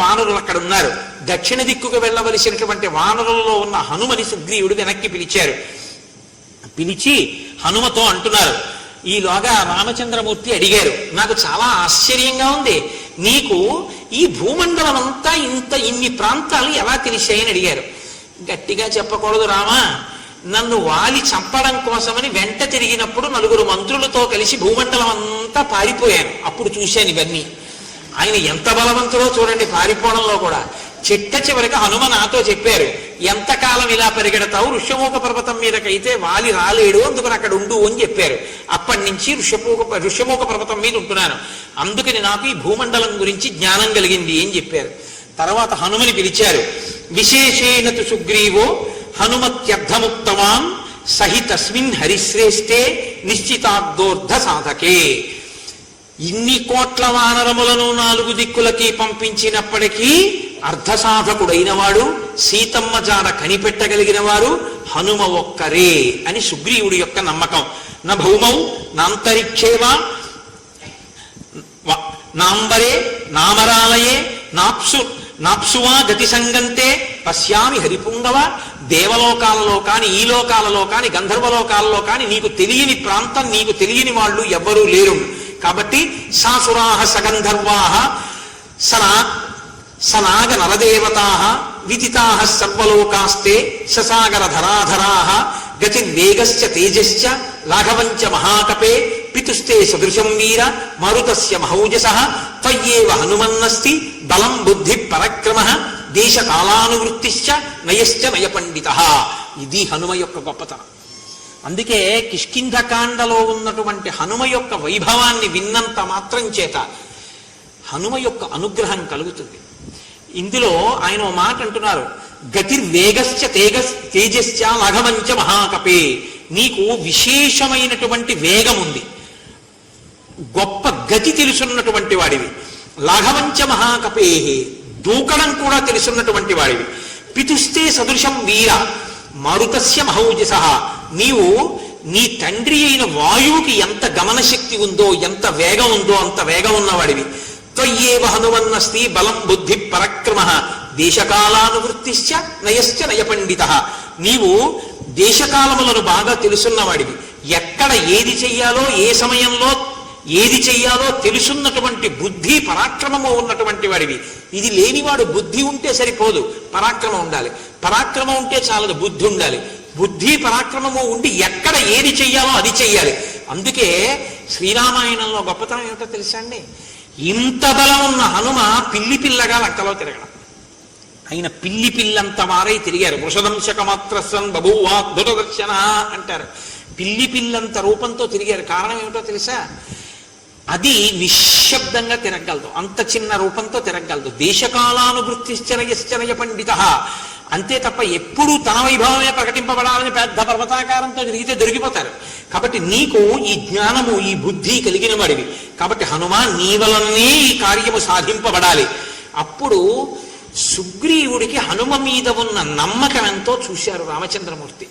వానరులు అక్కడ ఉన్నారు. దక్షిణ దిక్కుకు వెళ్ళవలసినటువంటి వానరులలో ఉన్న హనుమని సుగ్రీవుడు వెనక్కి పిలిచారు. పిలిచి హనుమతో అంటున్నారు. ఈలోగా రామచంద్రమూర్తి అడిగారు, నాకు చాలా ఆశ్చర్యంగా ఉంది, నీకు ఈ భూమండలం అంతా ఇన్ని ప్రాంతాలు ఎలా తెలిసాయని అడిగారు. గట్టిగా చెప్పకూడదు రామా, నన్ను వాలి చంపడం కోసమని వెంట తిరిగినప్పుడు 4 మంత్రులతో కలిసి భూమండలం అంతా పారిపోయాను, అప్పుడు చూశాను ఇవన్నీ. ఆయన ఎంత బలవంతుడో చూడండి పారిపోవడంలో కూడా. చిట్ట చివరికి హనుమ నాతో చెప్పారు, ఎంతకాలం ఇలా పరిగెడతావు, ఋష్యమూక పర్వతం మీదకైతే వాలి రాలేడు, అందుకని అక్కడ ఉండు అని చెప్పారు. అప్పటి నుంచి ఋష్యమూక పర్వతం మీద ఉంటున్నాను, అందుకని నాకు ఈ భూమండలం గురించి జ్ఞానం కలిగింది అని చెప్పారు. తర్వాత హనుమని పిలిచారు. విశేషేణ తు సుగ్రీవో హనుమత్యర్థముక్తవాన్ సహి తస్మిన్ హరిశ్రేష్ఠే నిశ్చితార్థోర్ధ సాధకే. ఇన్ని కోట్ల వానరములను 4 దిక్కులకి పంపించినప్పటికీ అర్ధసాధకుడైన వాడు, సీతమ్మ జాడ కనిపెట్టగలిగిన వారు హనుమ ఒక్కరే అని సుగ్రీవుడి యొక్క నమ్మకం. నా భౌమౌ నాంతరిక్షేవా నాంబరే నామరాలయే నాప్సువా గతి సంగంతే పశ్యామి హరిపుంగవ. దేవలోకాలలో కాని, ఈ లోకాలలో కాని, గంధర్వలోకాలలో కాని నీకు తెలియని ప్రాంతం, నీకు తెలియని వాళ్ళు ఎవ్వరూ లేరు. కాబట్టి సాసురాహ సగంధర్వాహ సనాగ నరదేవతాః విదితాః సర్వలోకాస్తే ససాగర ధరాధరాః గతిర్వేగశ్చ తేజశ్చ లాఘవంచ మహాకపే పితుస్తే సదృశం వీర మారుతస్య మహౌజసః త్వయ్యేవ హనుమన్నస్తి బలం బుద్ధి పరక్రమః దేశకాలానువృత్తిశ్చ నయశ్చ నయపండితః. ఇది హనుమ యొక్క గొప్పతనం. అందుకే కిష్కింధకాండలో ఉన్నటువంటి హనుమ యొక్క వైభవాన్ని విన్నంత మాత్రం చేత హనుమ యొక్క అనుగ్రహం కలుగుతుంది. ఇందులో ఆయన ఓ మాట అంటున్నారు, గతిర్వేగశ్చ తేజశ్చ లాఘవంచ మహాకపే. నీకు విశేషమైనటువంటి వేగం ఉంది, గొప్ప గతి తెలుసున్నటువంటి వాడివి. లాఘవంచ మహాకపే, దూకడం కూడా తెలుసున్నటువంటి వాడివి. పితుస్తే సదృశం వీర మారుతస్య మహౌజసః. నీవు నీ తండ్రి అయిన వాయువుకి ఎంత గమనశక్తి ఉందో, ఎంత వేగం ఉందో అంత వేగం ఉన్నవాడివి. త్వయ్యేవ హనుమన్నస్తి బలం బుద్ధి పరక్రమః దేశకాలానువృత్తిశ్చ నయశ్చ నయపండితః. నీవు దేశకాలములను బాగా తెలుసున్నవాడివి. ఎక్కడ ఏది చెయ్యాలో, ఏ సమయంలో ఏది చెయ్యాలో తెలుసున్నటువంటి బుద్ధి పరాక్రమము ఉన్నటువంటి వాడివి. ఇది లేనివాడు బుద్ధి ఉంటే సరిపోదు, పరాక్రమం ఉండాలి. పరాక్రమం ఉంటే చాలదు, బుద్ధి ఉండాలి. బుద్ధి పరాక్రమము ఉండి ఎక్కడ ఏది చెయ్యాలో అది చెయ్యాలి. అందుకే శ్రీరామాయణంలో గొప్పతనం ఏమిటో తెలుసా అండి? ఇంత బలం ఉన్న హనుమ పిల్లి పిల్లగా లక్కలో తిరగడం. ఆయన పిల్లి పిల్లంత వారై తిరిగారు. వృషదంశక మాత్రస్సన్ బభూవాద్భుత దర్శన అంటారు. పిల్లి పిల్లంత రూపంతో తిరిగారు. కారణం ఏమిటో తెలుసా? అది నిశ్శబ్దంగా తిరగలదు, అంత చిన్న రూపంతో తిరగలదు. దేశకాలానువృత్తిశ్చనయ పండిత. అంతే తప్ప ఎప్పుడూ తన వైభవమే ప్రకటింపబడాలని పెద్ద పర్వతాకారంతో తిరిగితే దొరికిపోతారు. కాబట్టి నీకు ఈ జ్ఞానము, ఈ బుద్ధి కలిగిన వాడివి. కాబట్టి హనుమా నీ వలనే ఈ కార్యము సాధింపబడాలి. అప్పుడు సుగ్రీవుడికి హనుమ మీద ఉన్న నమ్మకం ఎంతో చూశారు రామచంద్రమూర్తి.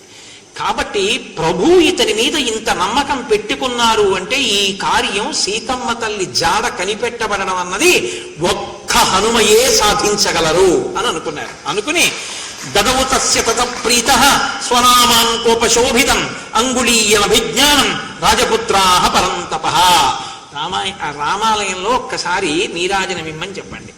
కాబట్టి ప్రభు ఇతని మీద ఇంత నమ్మకం పెట్టుకున్నారు అంటే ఈ కార్యం సీతమ్మ తల్లి జాడ కనిపెట్టబడడం అన్నది ఒక్క హనుమయే సాధించగలరు అని అనుకున్నారు. అనుకుని దదవు తస్య తత ప్రీతః స్వనామాన్ కోపశోభితం అంగుళీయమభిజ్ఞానం రాజపుత్రాః పరంతపః. రామాలయంలో ఒక్కసారి నీరాజనమిమ్మని చెప్పండి.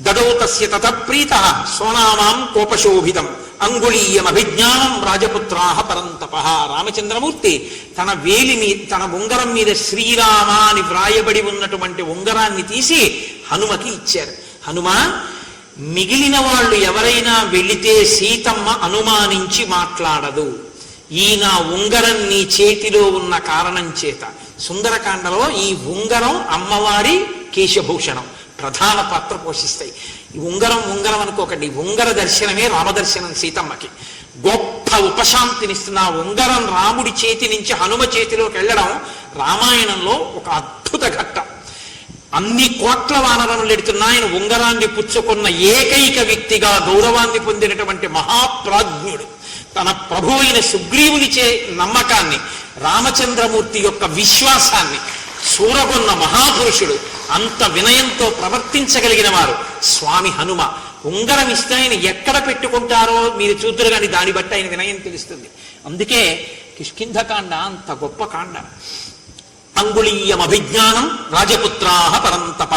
దదౌ తస్య తత ప్రీతః స్వనామాం కోపశోభితం అంగుళీయమభిజ్ఞానం రాజపుత్రాః పరంతపః. రామచంద్రమూర్తి తన వేలిని, తన ఉంగరం మీద శ్రీరామ అని వ్రాయబడి ఉన్నటువంటి ఉంగరాన్ని తీసి హనుమకి ఇచ్చారు. హనుమా, మిగిలిన వాళ్ళు ఎవరైనా వెళితే సీతమ్మ అనుమానించి మాట్లాడదు. ఈ నా ఉంగరం నీ చేతిలో ఉన్న కారణం చేత. సుందరకాండలో ఈ ఉంగరం అమ్మవారి కేశభూషణం ప్రధాన పాత్ర పోషిస్తాయి. ఈ ఉంగరం అనుకోకండి, ఉంగర దర్శనమే రామదర్శనం సీతమ్మకి. గొప్ప ఉపశాంతినిస్తున్న ఆ ఉంగరం రాముడి చేతి నుంచి హనుమ చేతిలోకి వెళ్ళడం రామాయణంలో ఒక అద్భుత ఘట్టం. అన్ని కోట్ల వానరములు ఎడుతున్నా ఆయన ఉంగరాన్ని పుచ్చుకున్న ఏకైక వ్యక్తిగా గౌరవాన్ని పొందినటువంటి మహాప్రాజ్ఞుడు. తన ప్రభు అయిన సుగ్రీవునిచే నమ్మకాన్ని, రామచంద్రమూర్తి యొక్క విశ్వాసాన్ని సూరగొన్న మహాపురుషుడు, అంత వినయంతో ప్రవర్తించగలిగిన వారు స్వామి హనుమ. ఉంగరం ఇస్తే ఆయన ఎక్కడ పెట్టుకుంటారో మీరు చూద్దరు, కానీ దాన్ని బట్టి ఆయన వినయం తెలుస్తుంది. అందుకే కిష్కింధకాండ అంత గొప్ప కాండ. అంగుళీయం అభిజ్ఞానం రాజపుత్రాః పరంతప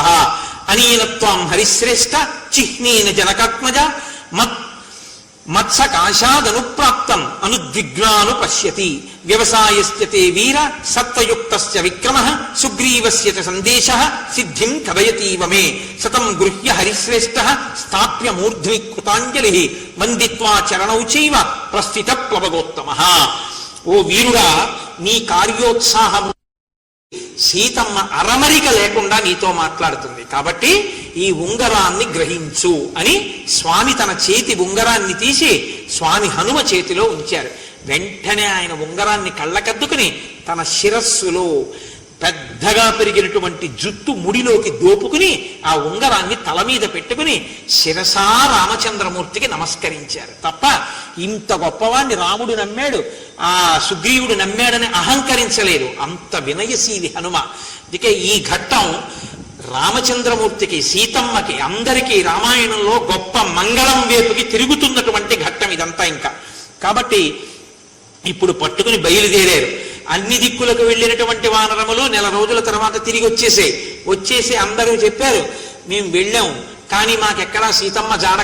అనీనత్వం హరిశ్రేష్ఠ చిహ్నేన జనకాత్మజ మత్సకాశాదనుప్రాప్తం అనుద్విగ్నాను పశ్యతి వ్యవసాయస్య తే వీర సత్వయుక్తస్య విక్రమః సుగ్రీవస్య చ సందేశః సిద్ధిం కథయతీవ మే సతం గృహ్య హరిశ్రేష్ఠః స్థాప్య మూర్ధ్ని కృతాంజలిః వందిత్వా చరణౌ చైవ ప్రస్థిత ప్లవగోత్తమః. ఓ వీరుడా, నీ కార్యోత్సాహము సీతమ్మ అరమరిక లేకుండా నీతో మాట్లాడుతుంది, కాబట్టి ఈ ఉంగరాన్ని గ్రహించు అని స్వామి తన చేతి ఉంగరాన్ని తీసి స్వామి హనుమ చేతిలో ఉంచారు. వెంటనే ఆయన ఉంగరాన్ని కళ్ళకద్దుకుని తన శిరస్సులో పెద్దగా పెరిగినటువంటి జుట్టు ముడిలోకి దోపుకుని ఆ ఉంగరాన్ని తల మీద పెట్టుకుని శిరసా రామచంద్రమూర్తికి నమస్కరించారు. తప్ప ఇంత గొప్పవాణ్ణి రాముడు నమ్మాడు, ఆ సుగ్రీవుడు నమ్మాడని అహంకరించలేదు. అంత వినయశీలి హనుమ. అందుకే ఈ ఘట్టం రామచంద్రమూర్తికి, సీతమ్మకి, అందరికీ రామాయణంలో గొప్ప మంగళం వైపుకి తిరుగుతున్నటువంటి ఘట్టం ఇదంతా. ఇంకా కాబట్టి ఇప్పుడు పట్టుకుని బయలుదేరారు. అన్ని దిక్కులకు వెళ్ళినటువంటి వానరములు నెల రోజుల తర్వాత తిరిగి వచ్చేసి అందరూ చెప్పారు, మేము వెళ్ళాం కానీ మాకెక్కడా సీతమ్మ జాడ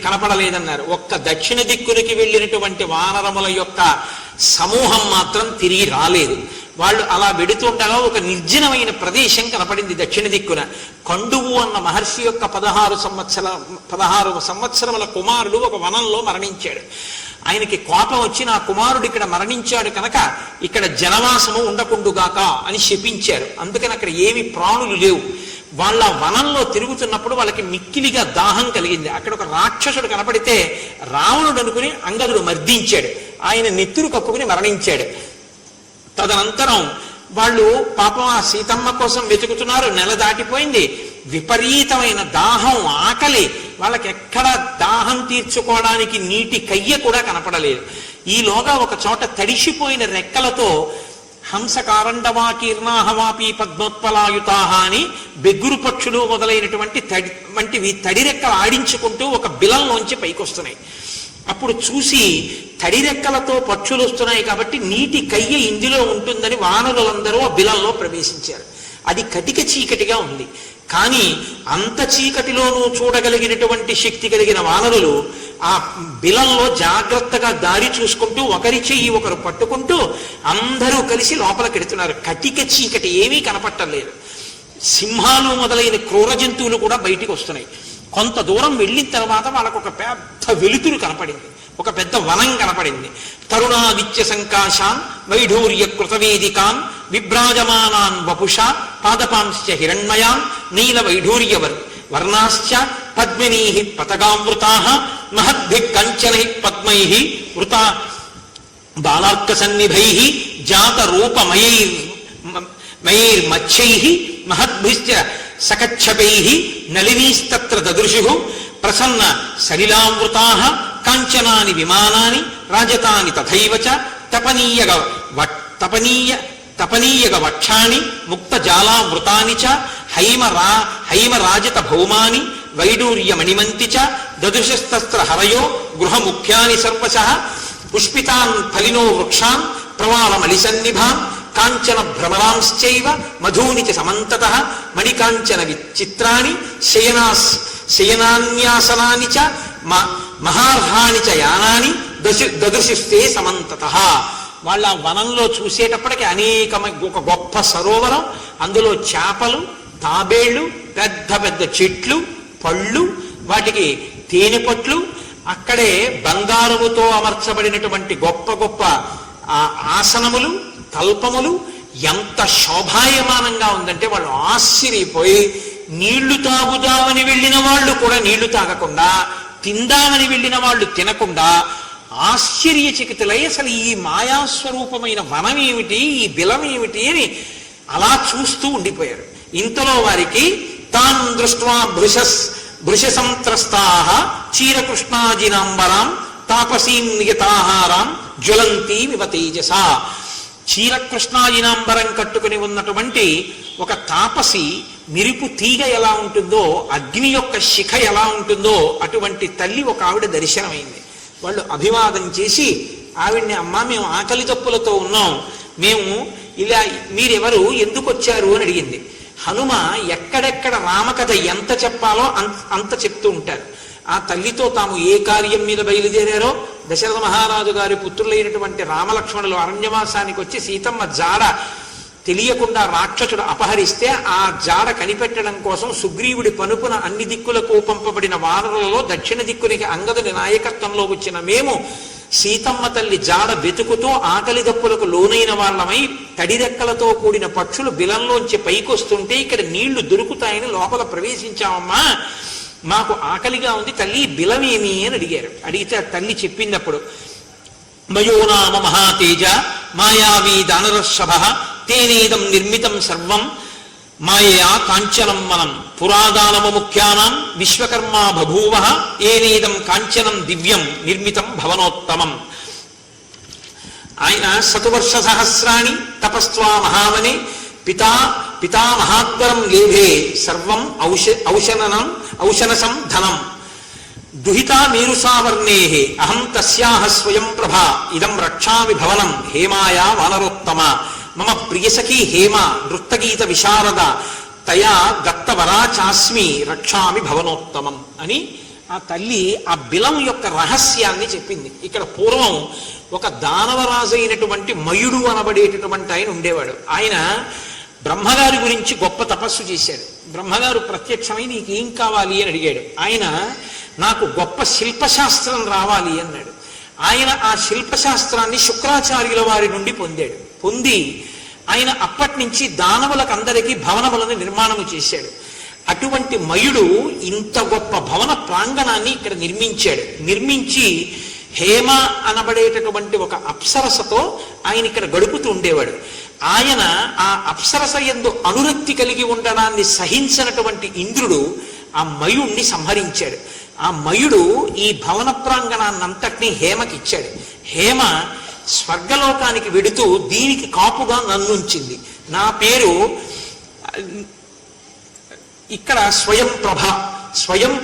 కనపడలేదన్నారు. ఒక్క దక్షిణ దిక్కులకి వెళ్ళినటువంటి వానరముల యొక్క సమూహం మాత్రం తిరిగి రాలేదు. వాళ్ళు అలా వెడుతుండగా ఒక నిర్జనమైన ప్రదేశం కనపడింది దక్షిణ దిక్కున. కండువు అన్న మహర్షి యొక్క 16 సంవత్సరముల కుమారుడు ఒక వనంలో మరణించాడు. ఆయనకి కోపం వచ్చి నా కుమారుడు ఇక్కడ మరణించాడు కనుక ఇక్కడ జనవాసము ఉండకుండుగాక అని శపించారు. అందుకని అక్కడ ఏమి ప్రాణులు లేవు. వాళ్ళ వనంలో తిరుగుతున్నప్పుడు వాళ్ళకి మిక్కిలిగా దాహం కలిగింది. అక్కడ ఒక రాక్షసుడు కనపడితే రావణుడు అనుకుని అంగదుడు మర్దించాడు. ఆయన నెత్తురు కప్పుకుని మరణించాడు. తదనంతరం వాళ్ళు పాపం ఆ సీతమ్మ కోసం వెతుకుతున్నారు. నెల దాటిపోయింది. విపరీతమైన దాహం, ఆకలి. వాళ్ళకి ఎక్కడ దాహం తీర్చుకోవడానికి నీటి కయ్య కూడా కనపడలేదు. ఈలోగా ఒక చోట తడిసిపోయిన రెక్కలతో హంసకారండవాకీర్ణాహవాపి పద్మోత్పలాయుతాహ అని బెగ్గురు పక్షులు మొదలైనటువంటి వంటివి తడిరెక్కలు ఆడించుకుంటూ ఒక బిలంలోంచి పైకొస్తున్నాయి. అప్పుడు చూసి తడిరెక్కలతో పక్షులు వస్తున్నాయి కాబట్టి నీటి కయ్య ఇందులో ఉంటుందని వానరులందరూ ఆ బిలంలో ప్రవేశించారు. అది కటిక చీకటిగా ఉంది. కానీ అంత చీకటిలోనూ చూడగలిగినటువంటి శక్తి కలిగిన వానరులు ఆ బిలంలో జాగ్రత్తగా దారి చూసుకుంటూ ఒకరి చెయ్యి ఒకరు పట్టుకుంటూ అందరూ కలిసి లోపలికెడుతున్నారు. కటిక చీకటి, ఏమీ కనపట్టలేదు. సింహాలు మొదలైన క్రూర జంతువులు కూడా బయటికి వస్తున్నాయి. కొంత దూరం వెళ్ళిన తర్వాత వాళ్ళకు ఒక పెద్ద వెలుతురు కనపడింది, ఒక పెద్ద వనం కనపడింది. తరుణాదిత్య సంకాశాన్ వైఢూర్య కృతవేదికాన్ విభ్రాజమానాన్ వపుష పాదపాంశ్చ హిరణ్మయాన్ నీల వైఢూర్య వర్ణాశ్చ పద్మినీః పతగామృతాః మహద్భిః కంచనైః పద్మైః వృతా బాలార్క సన్నిభైః జాత రూపమయైర్మచ్చైః మహద్భిశ్చ సకచ్చపైః నళినీస్తత్ర దదృశుః ప్రసన్న సలిలామృతాః కాంచనాని విమానాని రాజతాని తథైవ చ తపనీయగ వక్షాణి ముక్తజాలావృతాని చ హైమరాజిత భౌమాని వైడూర్యమణిమంతి చ దదృశస్తస్త్ర హరయో గృహముఖ్యాని సర్వశః పుష్పితాన్ ఫలినో వృక్షాన్ ప్రవాళమలిసన్నిభాన్ కాంచన భ్రమరాంశ్చైవ మధూని చ సమంతతః మణికాంచన విచిత్రాణి శయనాన్యాసనాని చ మహార్హాని చ యానాని దదృశిస్తే సమంతతః. వాళ్ళ వనంలో చూసేటప్పటికి ఒక గొప్ప సరోవరం, అందులో చేపలు, తాబేళ్లు, పెద్ద పెద్ద చెట్లు, పళ్ళు, వాటికి తేనె పట్లు, అక్కడే బంగారముతో అమర్చబడినటువంటి గొప్ప గొప్ప ఆసనములు, తల్పములు. ఎంత శోభాయమానంగా ఉందంటే వాళ్ళు ఆశ్చర్యపోయి నీళ్లు తాగుదామని వెళ్ళిన వాళ్ళు కూడా నీళ్లు తాగకుండా, తిందామని వెళ్ళిన వాళ్ళు తినకుండా ఆశ్చర్యచకితులై అసలు ఈ మాయాస్వరూపమైన వనం ఏమిటి, ఈ బిలం ఏమిటి అని అలా చూస్తూ ఉండిపోయారు. ఇంతలో వారికి తాన్ దృష్ట్వా భృశసంత్రస్తాః చీరకృష్ణాజినాంబరాం తాపసీం నియతాహారాం జ్వలంతీమివ తేజసా. చీరకృష్ణాయినాంబరం కట్టుకుని ఉన్నటువంటి ఒక తాపసి మెరుపు తీగ ఎలా ఉంటుందో, అగ్ని యొక్క శిఖ ఎలా ఉంటుందో అటువంటి తల్లి ఒక ఆవిడ దర్శనమైంది. వాళ్ళు అభివాదం చేసి ఆవిడ్ని, అమ్మ మేము ఆకలి తప్పులతో ఉన్నాం, మేము ఇలా, మీరెవరు, ఎందుకు వచ్చారు అని అడిగింది. హనుమ ఎక్కడెక్కడ రామకథ ఎంత చెప్పాలో అంత చెప్తూ ఉంటారు. ఆ తల్లితో తాము ఏ కార్యం మీద బయలుదేరారో, దశరథ మహారాజు గారి పుత్రులైనటువంటి రామలక్ష్మణులు అరణ్యవాసానికి వచ్చి సీతమ్మ జాడ తెలియకుండా రాక్షసుడు అపహరిస్తే ఆ జాడ కనిపెట్టడం కోసం సుగ్రీవుడి పనుపున అన్ని దిక్కులకు పంపబడిన వానరులలో దక్షిణ దిక్కునికి అంగదుని నాయకత్వంలో వచ్చిన మేము సీతమ్మ తల్లి జాడ వెతుకుతూ ఆకలి దప్పులకు లోనైన వాళ్ళమై తడిరెక్కలతో కూడిన పక్షులు బిలంలోంచి పైకొస్తుంటే ఇక్కడ నీళ్లు దొరుకుతాయని లోపల ప్రవేశించామమ్మా, మాకు ఆకలిగా ఉంది, తల్లి బిలమేమి అని అడిగారు. అడిగితే ఆ తల్లి చెప్పిందప్పుడు, మయోనామ మహాతేజ మాయావీ దానరషభ తేనేదం నిర్మితం సర్వం మాయయా కాంచనం మనం పురాదానమ ముఖ్యానాం విశ్వకర్మ బభూవ ఏనేదం కాంచనం దివ్యం నిర్మితం భవనోత్తమం. ఆయన శతవర్ష సహస్రాణి తపస్వా మహావనే పితామహాత్వరం లేభే సర్వం ఔషనసం ధనం దుహితా మేరుసావర్ణే అహం తస్యాహ స్వయం ప్రభా ఇదం రక్షామి భవనం హేమాయా వానరోత్తమ మమ ప్రియసఖీ హేమ నృత్తగీత విశారద తయా దత్తవరా చాస్మి రక్షామి భవనోత్తమం అని ఆ తల్లి ఆ బిలం యొక్క రహస్యాన్ని చెప్పింది. ఇక్కడ పూర్వం ఒక దానవరాజు అయినటువంటి మయుడు అనబడేటటువంటి ఆయన ఉండేవాడు. ఆయన బ్రహ్మగారి గురించి గొప్ప తపస్సు చేశాడు. బ్రహ్మగారు ప్రత్యక్షమై నీకేం కావాలి అని అడిగాడు. ఆయన నాకు గొప్ప శిల్పశాస్త్రం రావాలి అన్నాడు. ఆయన ఆ శిల్పశాస్త్రాన్ని శుక్రాచార్యుల వారి నుండి పొందాడు. పొంది ఆయన అప్పటి నుంచి దానవులకు అందరికీ భవనములను నిర్మాణము చేశాడు. అటువంటి మయుడు ఇంత గొప్ప భవన ప్రాంగణాన్ని ఇక్కడ నిర్మించాడు. నిర్మించి హేమ అనబడేటటువంటి ఒక అప్సరసతో ఆయన ఇక్కడ గడుపుతూ ఉండేవాడు. ఆయన ఆ అప్సరస యందు అనురక్తి కలిగి ఉండడాన్ని సహించినటువంటి ఇంద్రుడు ఆ మయుణ్ణి సంహరించాడు. ఆ మయుడు ఈ భవన ప్రాంగణాన్నంతటినీ హేమకి ఇచ్చాడు. హేమ స్వర్గలోకానికి వెడుతూ దీనికి కాపుగా నన్నుంచింది. నా పేరు ఇక్కడ స్వయం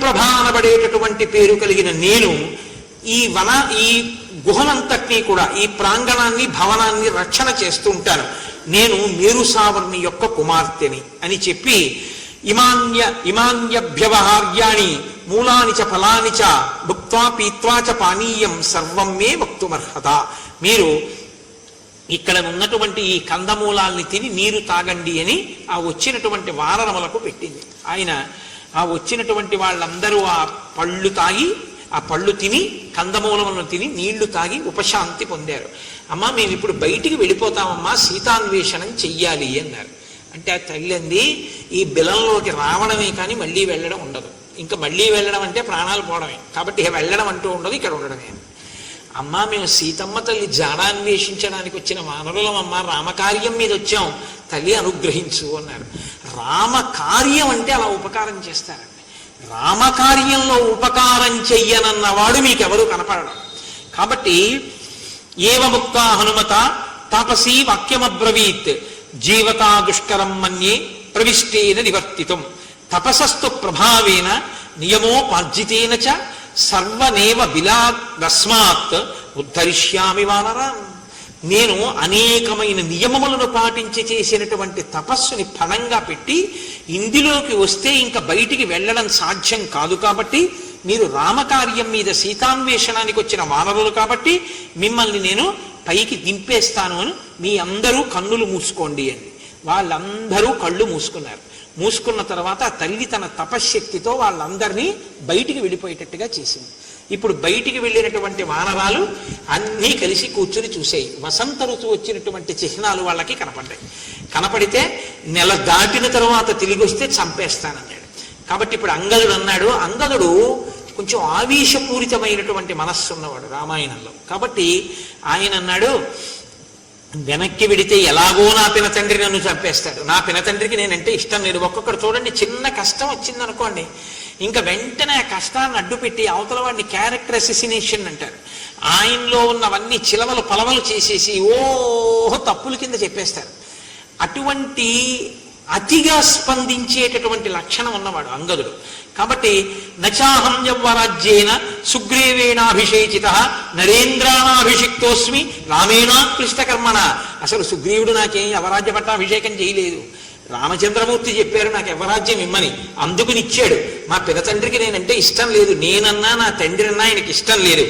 ప్రభ అనబడేటటువంటి పేరు కలిగిన నేను ఈ గుహనంతటినీ కూడా ఈ ప్రాంగణాన్ని భవనాన్ని రక్షణ చేస్తూ ఉంటాను. నేను మేరుసావర్ణి యొక్క కుమార్తెని అని చెప్పి ఇమాన్యభ్యవహార్యాణి మూలాని చ ఫలాని చ భుక్త్వా పీత్వా చ పానీయం సర్వం మే వక్తుమర్హత. మీరు ఇక్కడ ఉన్నటువంటి ఈ కందమూలాల్ని తిని నీరు తాగండి అని ఆ వచ్చినటువంటి వానరములకు పెట్టింది. ఆయన ఆ వచ్చినటువంటి వాళ్ళందరూ ఆ పళ్ళు తిని కందమూలములను తిని నీళ్లు తాగి ఉపశాంతి పొందారు. అమ్మ మేము ఇప్పుడు బయటికి వెళ్ళిపోతామమ్మా, సీతాన్వేషణం చెయ్యాలి అన్నారు. అంటే ఆ తల్లి అంది, ఈ బిలంలోకి రావడమే కానీ మళ్ళీ వెళ్ళడం ఉండదు. ఇంకా మళ్ళీ వెళ్ళడం అంటే ప్రాణాలు పోవడమే, కాబట్టి వెళ్ళడం అంటూ ఉండదు, ఇక్కడ ఉండడమే. అమ్మ మేము సీతమ్మ తల్లి జాడాన్వేషించడానికి వచ్చిన వానరులమమ్మ, రామకార్యం మీద వచ్చాం, తల్లి అనుగ్రహించు అన్నారు. రామకార్యం అంటే అలా ఉపకారం చేస్తారండి. రామకార్యంలో ఉపకారం చెయ్యనన్నవాడు మీకెవరూ కనపడడం. కాబట్టి ఏవముక్త హనుమత తాపసీ వాక్యమబ్రవీత్ జీవతా దుష్కరం మన్యే ప్రవిష్టేన నివర్తితం తపసస్తు ప్రభావేన నియమోపార్జితేన చ సర్వనేవ బిలాదస్మాత్ ఉద్ధరిష్యామి వానరాన్. నేను అనేకమైన నియమములను పాటించి చేసినటువంటి తపస్సుని ఫలంగా పెట్టి ఇందులోకి వస్తే ఇంకా బయటికి వెళ్ళడం సాధ్యం కాదు. కాబట్టి మీరు రామకార్యం మీద సీతాన్వేషణానికి వచ్చిన వానరులు కాబట్టి మిమ్మల్ని నేను పైకి దింపేస్తాను అని మీ అందరూ కన్నులు మూసుకోండి అని. వాళ్ళందరూ కళ్ళు మూసుకున్నారు. మూసుకున్న తర్వాత తల్లి తన తపశ్శక్తితో వాళ్ళందరినీ బయటికి వెళ్ళిపోయేటట్టుగా చేసింది. ఇప్పుడు బయటికి వెళ్ళినటువంటి వానరాలు అన్నీ కలిసి కూర్చుని చూసాయి. వసంత ఋతువు వచ్చినటువంటి చిహ్నాలు వాళ్ళకి కనపడ్డాయి. కనపడితే నెల దాటిన తర్వాత తిరిగి వస్తే చంపేస్తానన్నాడు. కాబట్టి ఇప్పుడు అంగదుడు అన్నాడు. అంగదుడు కొంచెం ఆవేశపూరితమైనటువంటి మనస్సు ఉన్నవాడు రామాయణంలో. కాబట్టి ఆయన అన్నాడు, వెనక్కి వెడితే ఎలాగో నా పినతండ్రి నన్ను చంపేస్తాడు, నా పినతండ్రికి నేనంటే ఇష్టం లేదు. ఒక్కొక్కరు చూడండి, చిన్న కష్టం వచ్చిందనుకోండి, ఇంకా వెంటనే ఆ కష్టాన్ని అడ్డుపెట్టి అవతల వాడిని క్యారెక్టర్ అసెసినేషన్ అంటారు. ఆయనలో ఉన్నవన్నీ చిలవలు పలవలు చేసేసి తప్పుల కింద చెప్పేస్తారు. అటువంటి అతిగా స్పందించేటటువంటి లక్షణం ఉన్నవాడు అంగదుడు. కాబట్టి నచాహం యవ్వరాజ్యేన సుగ్రీవేణాభిషేచిత నరేంద్రాణాభిషిక్తోస్మి రామేణాక్లిష్టకర్మణ. అసలు సుగ్రీవుడు నాకేం యవరాజ్య పట్టాభిషేకం చేయలేదు. రామచంద్రమూర్తి చెప్పారు నాకు యవరాజ్యం ఇమ్మని, అందుకునిచ్చాడు. మా పినతండ్రికి నేనంటే ఇష్టం లేదు, నేనన్నా నా తండ్రి అన్నా ఆయనకి ఇష్టం లేదు.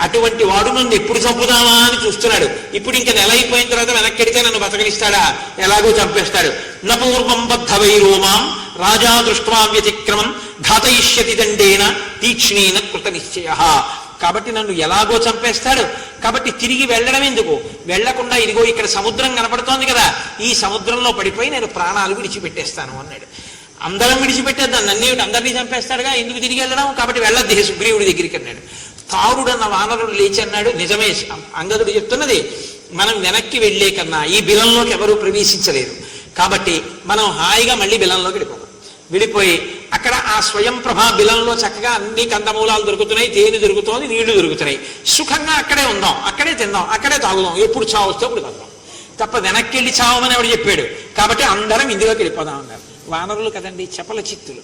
అటువంటి వాడు నన్ను ఎప్పుడు చంపుదామా అని చూస్తున్నాడు. ఇప్పుడు ఇంకా నెల అయిపోయిన తర్వాత వెనక్కెడితే నన్ను బతకనిస్తాడా? ఎలాగో చంపేస్తాడు. నపూర్వం బద్ధవైరోమాం రాజా దృష్ట్వా వ్యతిక్రమం ఘాతయిష్యతి దండేన తీక్ష్ణేన కృత నిశ్చయ. కాబట్టి నన్ను ఎలాగో చంపేస్తాడు. కాబట్టి తిరిగి వెళ్ళడం ఎందుకు? వెళ్లకుండా ఇదిగో ఇక్కడ సముద్రం కనపడుతోంది కదా, ఈ సముద్రంలో పడిపోయి నేను ప్రాణాలు విడిచిపెట్టేస్తాను అన్నాడు. అందరం విడిచిపెట్టేద్దాం, నన్నేమిటి అందరినీ చంపేస్తాడుగా, ఎందుకు తిరిగి వెళ్ళడం? కాబట్టి వెళ్ళద్దే సుగ్రీవుడి దగ్గరికి అన్నాడు. తారుడన్న వానరుడు లేచి అన్నాడు, నిజమే అంగదుడు చెప్తున్నది, మనం వెనక్కి వెళ్లే కన్నా ఈ బిలంలోకి ఎవరూ ప్రవేశించలేరు. కాబట్టి మనం హాయిగా మళ్ళీ బిలంలోకి వెళ్ళిపోయి అక్కడ ఆ స్వయం ప్రభా బిలంలో చక్కగా అన్ని కందమూలాలు దొరుకుతున్నాయి, తేనె దొరుకుతోంది, నీళ్లు దొరుకుతున్నాయి. సుఖంగా అక్కడే ఉందాం, అక్కడే తిందాం, అక్కడే తాగుదాం, ఎప్పుడు చావు వస్తే అప్పుడు తాగుదాం, తప్ప వెనక్కి వెళ్ళి చావమని ఎవడు చెప్పాడు? కాబట్టి అందరం ఇందులోకి వెళ్ళిపోదాం అన్నారు. వానరులు కదండి, చపల చిత్తులు.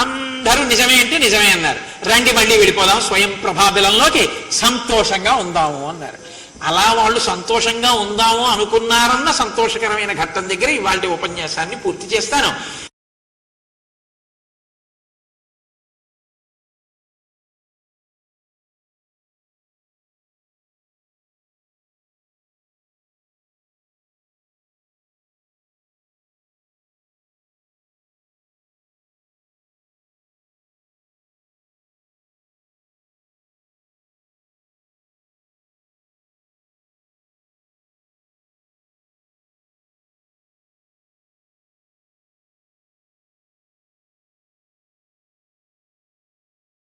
అందరూ నిజమే అంటే నిజమే అన్నారు. రండి మళ్ళీ వెళ్ళిపోదాం స్వయం ప్రభాబిలంలోకి, సంతోషంగా ఉందాము అన్నారు. అలా వాళ్ళు సంతోషంగా ఉందాము అనుకున్నారన్న సంతోషకరమైన ఘట్టం దగ్గర ఇవాళ ఉపన్యాసాన్ని పూర్తి చేస్తాను.